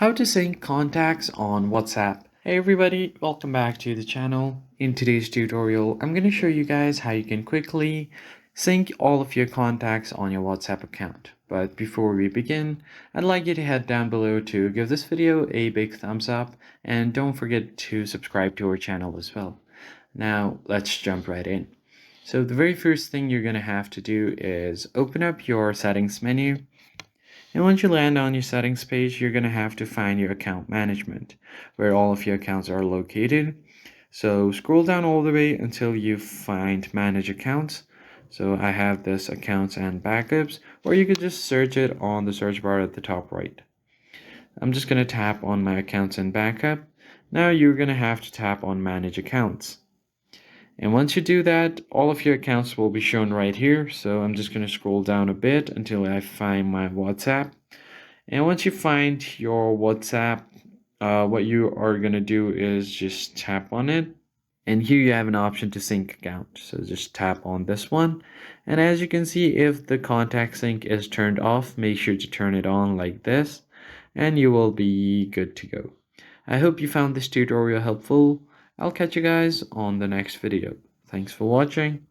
How to sync contacts on WhatsApp. Hey everybody, welcome back to the channel. In today's tutorial, I'm going to show you guys how you can quickly sync all of your contacts on your WhatsApp account. But before we begin, I'd like you to head down below to give this video a big thumbs up and don't forget to subscribe to our channel as well. Now let's jump right in. So the very first thing you're going to have to do is open up your settings menu. And once you land on your settings page, you're going to have to find your account management, where all of your accounts are located. So scroll down all the way until you find manage accounts. So I have this accounts and backups, or you could just search it on the search bar at the top right. I'm just going to tap on my accounts and backup. Now you're going to have to tap on manage accounts. And once you do that, all of your accounts will be shown right here. So I'm just going to scroll down a bit until I find my WhatsApp. And once you find your WhatsApp, what you are going to do is just tap on it. And here you have an option to sync account. So just tap on this one. And as you can see, if the contact sync is turned off, make sure to turn it on like this. And you will be good to go. I hope you found this tutorial helpful. I'll catch you guys on the next video. Thanks for watching.